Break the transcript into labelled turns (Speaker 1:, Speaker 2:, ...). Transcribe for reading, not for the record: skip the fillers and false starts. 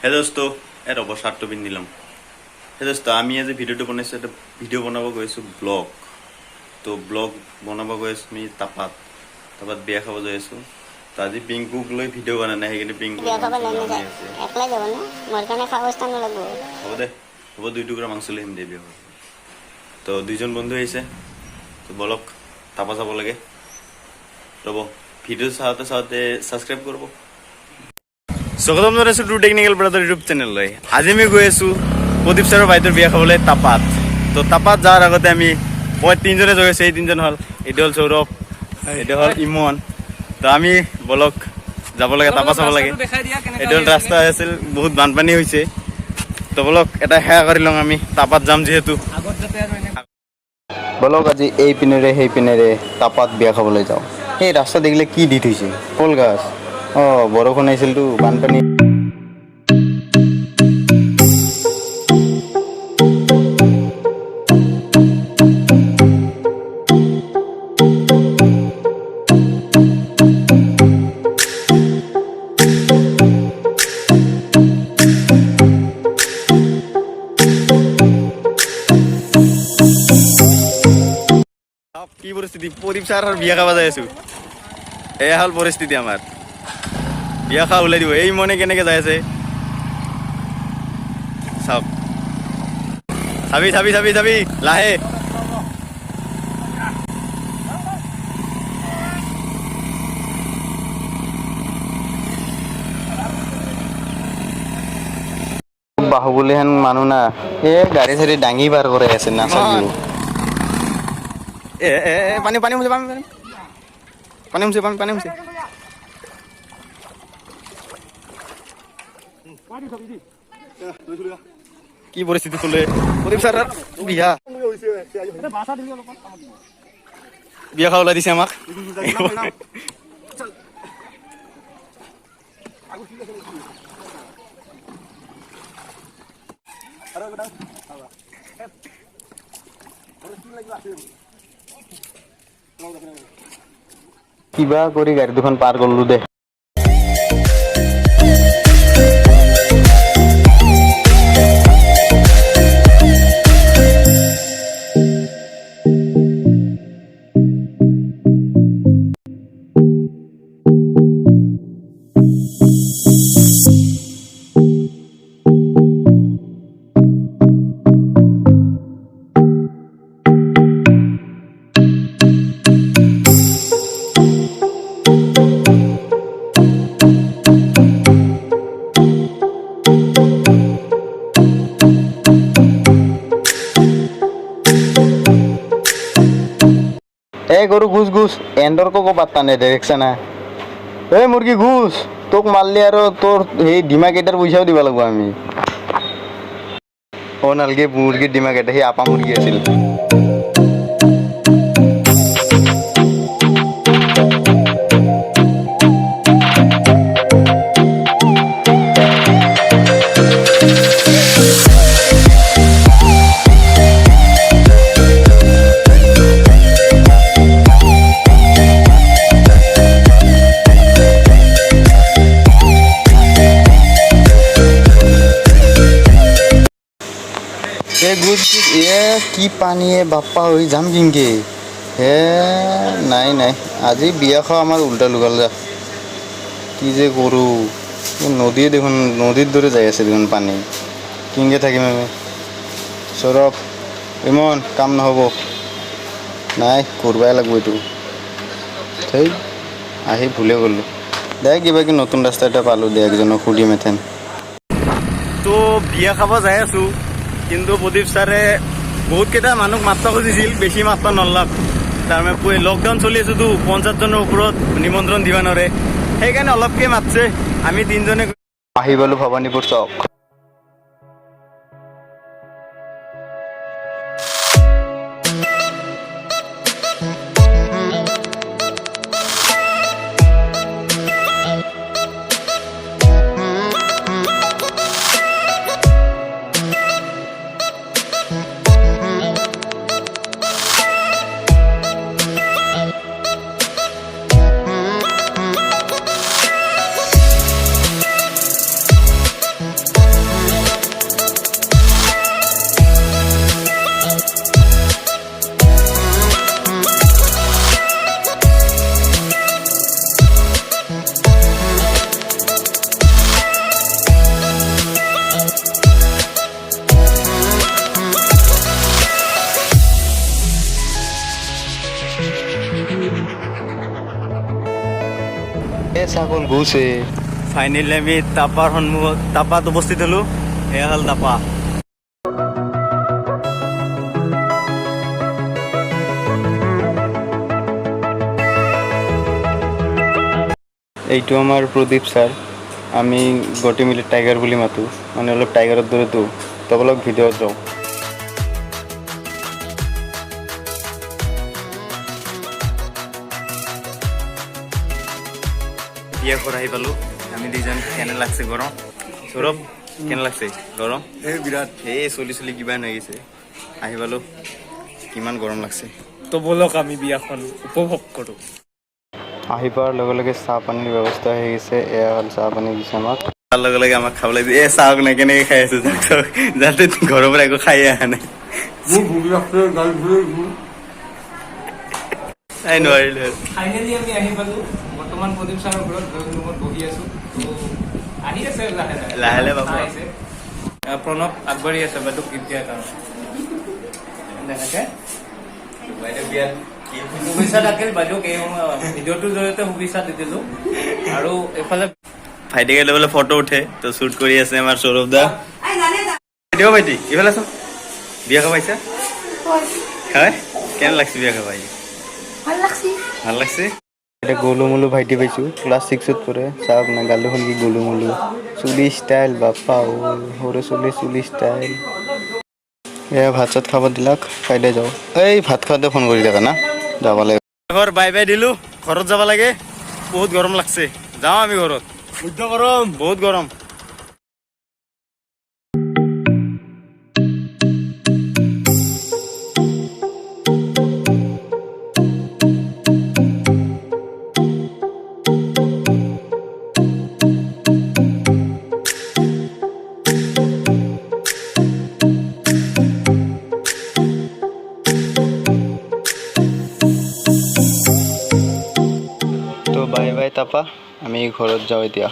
Speaker 1: হে দোস্ত ৰ'ব চাৰ্টটো পিন্ধি ল'ম। হে দোস্ত আমি আজি ভিডিঅ'টো বনাইছোঁ, এটা ভিডিঅ' বনাব গৈছোঁ ব্লগ। তো ব্লগ বনাব গৈ আছোঁ আমি তাপাত বিয়া খাব যাই আছোঁ। তো আজি পিংকুক লৈ ভিডিঅ' বনা নাই, সেইকাৰণে পিংকু হ'ব দে, হ'ব 2 টুকুৰা মাংস লৈ আহিম দে বিয়া। তো 2জন বন্ধু আহিছে, তো বলক তাপা যাব লাগে। ৰ'ব ভিডিঅ' চাওঁতে ছাবস্ক্ৰাইব কৰিব। স্বাগতম জনাইছোঁ ট্ৰু টেকনিকেল ব্ৰাদাৰ ইউটিউব চেনেললৈ। আজি আমি গৈ আছোঁ প্ৰদীপ ছাৰৰ বাইদেউৰ বিয়া খাবলৈ তাপাত। তো তাপাত যোৱাৰ আগতে মই 3জনে গৈ আছোঁ। এই 3জন হ'ল, এইটো হ'ল সৌৰভ, এইটো হ'ল ইমন। তো আমি বলক যাব লাগে, তাপা চাব লাগে। এইটো হ'ল ৰাস্তা আছিল, বহুত বানপানী হৈছে। তো বলক এটা সেৱা কৰি লওঁ, আমি তাপাত যাম যিহেতু। বলক আজি এই পিনেৰে সেই পিনেৰে তাপাত বিয়া খাবলৈ যাওঁ। সেই ৰাস্তা দেখিলে কি দি থৈছে, কল গাছ। বৰষুণ আহিছিলতো, বানপানী। কি পৰিস্থিতি, প্ৰদীপ ছাৰৰ বিয়া খাব যাই আছোঁ। এয়া হ'ল পৰিস্থিতি আমাৰ, বিয়া খা ওলাই দিব। এই মনে কেনেকে যাই আছে চাওক, চাবি লাহে। বাহুবলী হেন মানুহ না, গাড়ী চাড়ী দাঙি পাৰ কৰাই আছে না। পানী মুছে। কি পৰিস্থিতি চলে প্ৰদীপ ছাৰৰ বিয়া খাব ওলাই দিছে আমাক। কিবা কৰি গাড়ী দুখন পাৰ কৰিলো দে। গরু ঘুষ এন্ডর কো পাত্তা নেই দেখছে না। এই মুরগি ঘুষ তোক মারলি আর তোর সেই ডিমা কেইটার পয়সাও দিব লাগবো আমি। ও নালগে মুরগির ডিমা কেইটা, সেই আপা মুরগি আছিল। কি পানী বাপ্পা হৈ যাম কিনকে। নাই আজি বিয়া খোৱা আমাৰ উল্টা লুগাল যা। কি যে কৰোঁ, নদীয়ে দেখোন নদীৰ দৰে যাই আছে দেখোন পানী। কিনকে থাকিম আমি। সৌৰভ ইমান কাম নহ'ব, নাই কৰিবই লাগিব এইটো। সেই আহি ভুলে গ'লোঁ দে, কিবা নতুন ৰাস্তা এটা পালোঁ দে, একজনক সুধিম এথেন। তো বিয়া খাব যাই আছোঁ, কিন্তু প্ৰদীপ ছাৰে বহুত কেইটা মানুহক মাতবা খুজিছিল, বেছি মাতবা নলাক। তাৰমানে লকডাউন চলি আছোতো, 50জনৰ ওপৰত নিমন্ত্ৰণ দিব নোৱাৰে, সেইকাৰণে অলপকে মাতছে। আমি 3জনে আহি পালোঁ ভৱানীপুৰ চক। ছাগল গৈছে ফাইনেলি আমি তাপাৰ সন্মুখত তাপাত উপস্থিত হলো এয়া হ'ল তাপা এইটো আমাৰ প্ৰদীপ ছাৰ আমি গোটেই মিলি টাইগাৰ বুলি মাতো মানে অলপ টাইগাৰৰ দৰেতো তক অলপ ভিডিঅ'ত যাওঁ বিয়া ঘৰ আহি পালোঁ আমি দুজন কেনে লাগছে গৰম সৌৰভ কেনে লাগছে গৰম এই বিৰাট এই চলি কিবা হৈ গৈছে আহি পালোঁ কিমান গৰম লাগছে
Speaker 2: তো বলক আমি বিয়াখন উপভোগ কৰোঁ
Speaker 1: আহি পোৱাৰ লগে লগে চাহ পানীৰ ব্যৱস্থা হৈ গৈছে এয়া হ'ল চাহ পানী দিছে আমাক তাৰ লগে লগে আমাক খাব লাগিছে এই চাহক নাই কেনেকৈ খাই আছো যাতে ঘৰৰ পৰা একো খাই অহা নাই নোৱাৰিলোঁ
Speaker 2: ফাইনেলি আমি আহি পালোঁ বৰ্তমান প্ৰদীপ ছাৰৰ ঘৰত ড্ৰয়িং ৰুমত বহি আছোঁ আহি আছে
Speaker 1: লাহে লাহে বাবু
Speaker 2: আহিছে প্ৰণৱ আগবাঢ়ি আছে বাইদেউ গীত দিয়াৰ কাৰণে দেখাকে শুভেচ্ছা থাকিল বাইদেউক এই ভিডিঅ'টোৰ জৰিয়তে শুভেচ্ছা দি দিলোঁ আৰু এইফালে
Speaker 1: ভাইটিকে লৈ পেলাই ফটো উঠে তো শ্বুট কৰি আছে আমাৰ সৌৰভ দা দিও ভাইটি এইফালে আছো বিয়া খাব আহিছা হয় কেনে লাগছে বিয়া খাব আহি ভাল লাগছে এতিয়া গলু মলু ভাইটি পাইছোঁ ক্লাছ 6ত পঢ়ে চাওক না গালুখন কি গলু মলু চুলি ষ্টাইল বাপ্পা সৰু চুলি ষ্টাইল এয়া ভাত চাত খাব দিলাক কাইলৈ যাওঁ এই ভাত খাওঁতে ফোন কৰি থাকা না যাব লাগে ঘৰ বাই বাই দিলোঁ ঘৰত যাব লাগে বহুত গৰম লাগছে যাওঁ আমি ঘৰত বহুত গৰম তো বাই বাই তাপা আমি ঘৰত যাওঁ এতিয়া